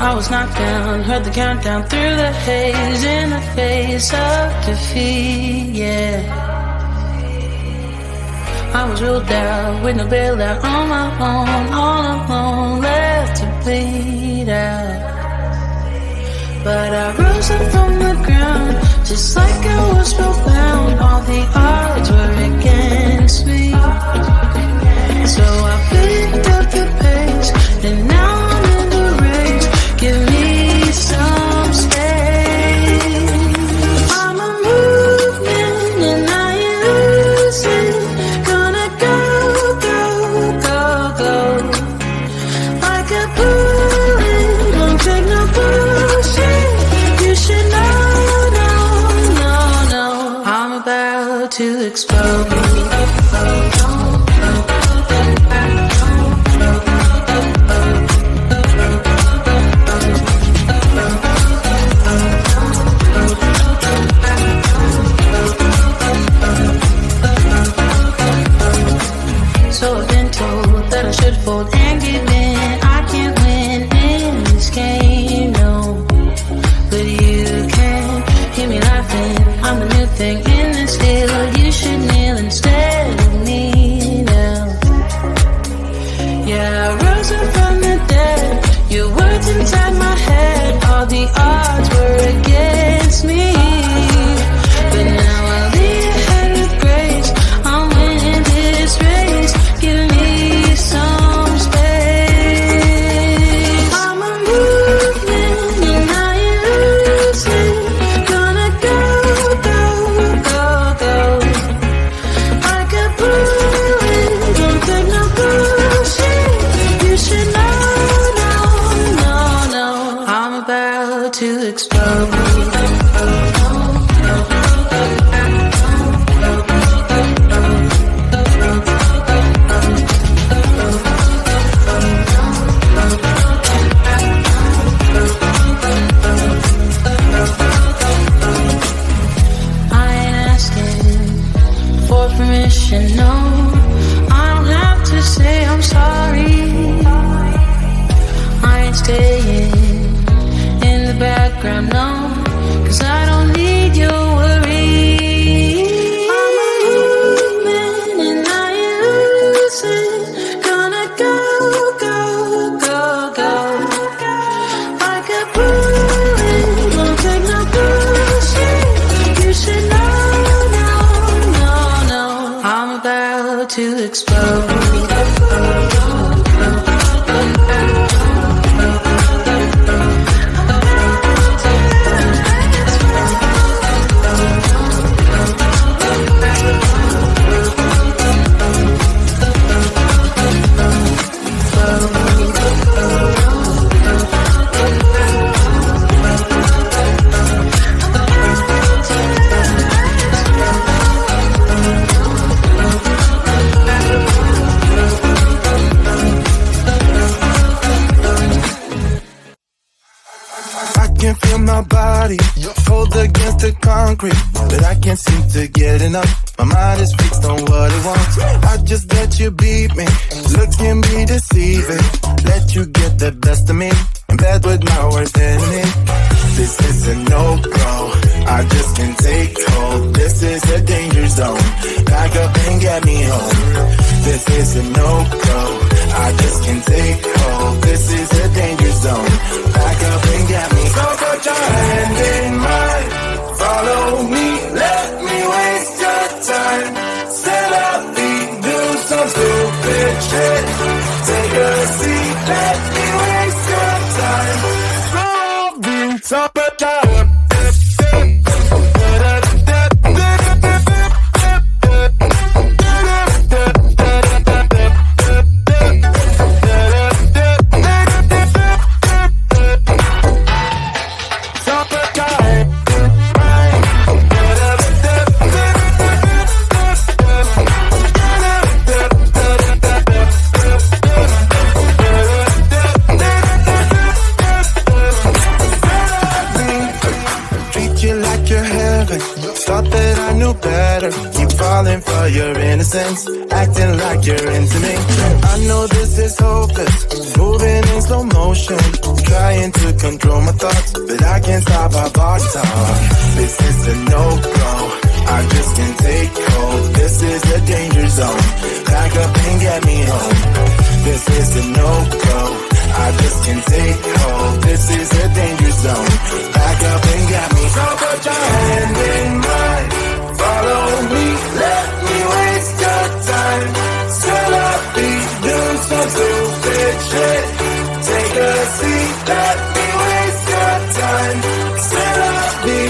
I was knocked down, heard the countdown through the haze, in the face of defeat, yeah. I was ruled out, with no bailout, on my own, all alone, left to bleed out. But I rose up from the ground, just like I was spellbound. All the odds were against me, so I picked up the pace, and now I'm in the race. Give me some space. I'm a movement and I ain't losing. Gonna go, go, go, go. Like a bullet, don't take no bullshit. You should know, no, no, no. I'm about to explode. So I've been told that I should fold and give in. I can't win in this game, no. But you can hear me laughing. I'm the new thing in this deal. You should kneel instead of me now. Yeah, I rose up from the dead. Your words inside my head. All the odds were against me, but now I lead ahead with grace. I'm winning this race. Give me some space. I'm a movement and I ain't losing. Gonna go, go, go, go. Like a bullet, don't take no bullshit. You should know, no, no, no. I'm about to explode. No, I don't have to say I'm sorry. I ain't staying in the background, no, 'cause I don't need your worry. I'm a movement and I ain't losing. Gonna go, go, go, go. Like a bullet, won't take no bullshit. You should know, no, no, no. I'm about to explode. My body cold against the concrete, but I can't seem to get enough. My mind is fixed on what it wants. I just let you beat me, look can be deceiving. Let you get the best of me, in bed with my worst enemy. This is a no-go, I just can't take hold. This is a danger zone, back up and get me home. This is a no-go, I just can't take hold. This is a danger zone, back up and get me home. So put your hand in mine, follow me, let me waste your time. Set up feet, do some stupid shit. Take a seat, let me waste your time. Top of time. Thought that I knew better. Keep falling for your innocence, acting like you're into me. I know this is hopeless, moving in slow motion, trying to control my thoughts, but I can't stop our body talk. This is a no-go, I just can't take hold. This is a danger zone, back up and get me home. This is a no-go, I just can't take hold. This is a danger zone, back up and get me. So put your hand in mine, follow me, let me waste your time. Still I'll be doing some stupid shit. Take a seat, let me waste your time. Still I'll be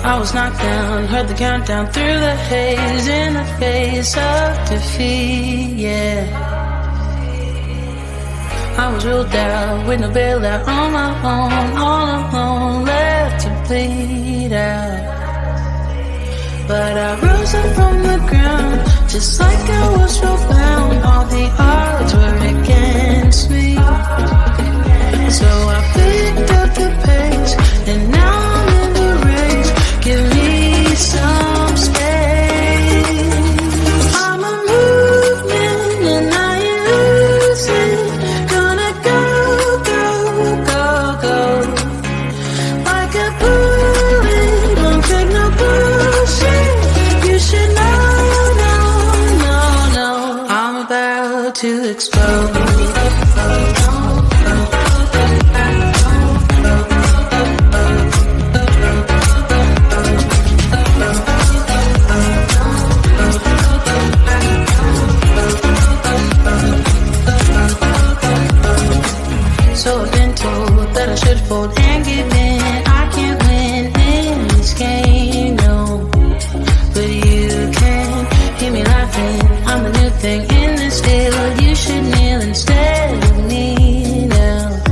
I was knocked down, heard the countdown through the haze, in the face of defeat, yeah. I was ruled out with no bailout, on my own, all alone, left to bleed out. But I rose up from the ground, just like I was spellbound. All the odds were against me, so I picked up the pace, and now I'm in the race. Give me some space. I'm a movement and I ain't losing. Gonna go, go, go, go. Like a bullet, don't take no bullshit. You should know, no, no, no. I'm about to explode. So I've been told that I should fold and give in. I can't win in this game, no. But you can hear me laughing. I'm the new thing in this deal. You should kneel instead of me now.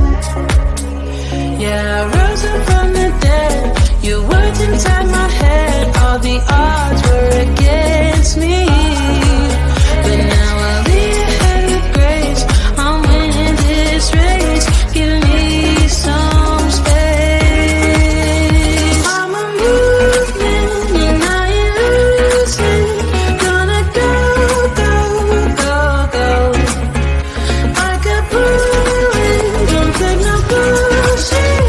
Yeah, I rose up from the dead. Your words inside my head. All the odds were against me, but now I'll be ahead of grace. I'm winning this race. Give me some space. I'm a movement and I ain't losing. Gonna go, go, go, go. Like a bullet, don't take no bullshit.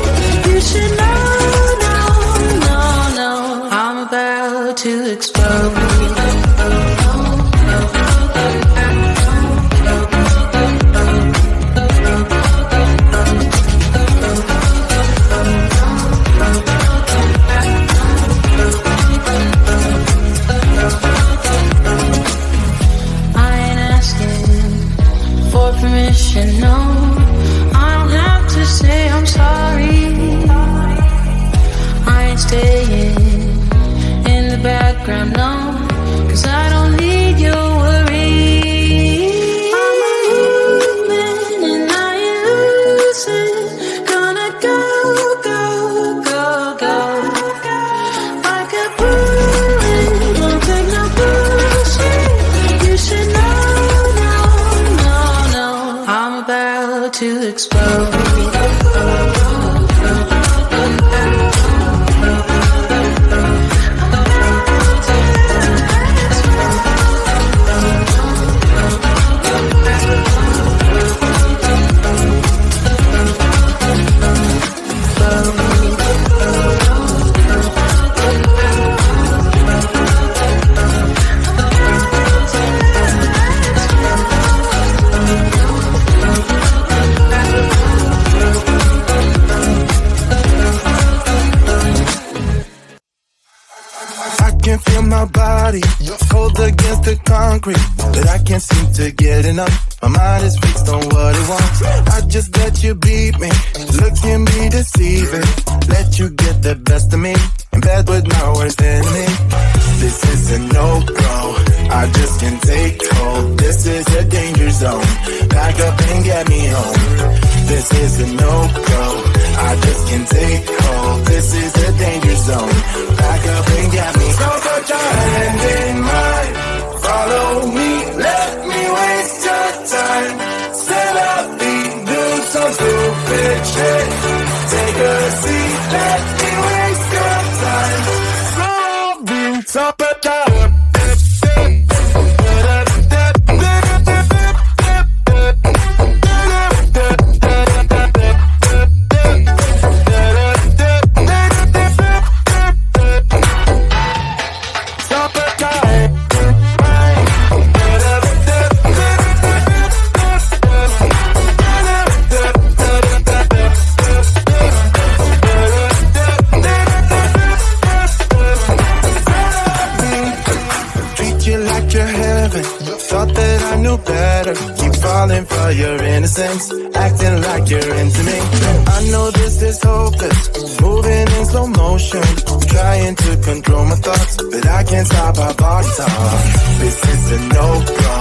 You should know, no, no, no. I'm about to explode. Permission, no, I don't have to say I'm sorry. I ain't staying in the background, no, 'cause I don't need your worry. I'm a movement and I ain't losing. Gonna go, go, go, go. Like a bullet, don't take no bullshit. You should know. I'm about to explode. can feel my body cold against the concrete, but I can't seem to get enough. My mind is fixed on what it wants. I just let you beat me, look at me deceiving. Let you get the best of me, in bed with my worst enemy. This is a no-go, I just can't take hold. This is a danger zone, back up and get me home. This is a no-go, I just can't take hold. This is a danger zone, back up and get me. So put your hand in mine, follow me, let me waste your time. Set up, do some stupid shit. Take a seat, let me waste your time. So put your falling for your innocence, acting like you're into me. I know this is hopeless, moving in slow motion, trying to control my thoughts, but I can't stop our body talk. This is a no-go,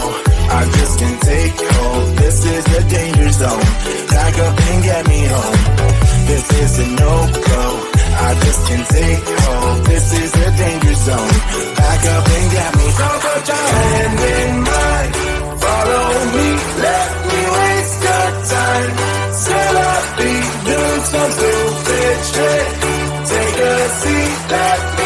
I just can't take hold. This is a danger zone, back up and get me home. This is a no-go, I just can't take hold. This is a danger zone, back up and get me. So put your hand in mine, follow me, let me waste your time. Still up, do some stupid shit. Take a seat, let me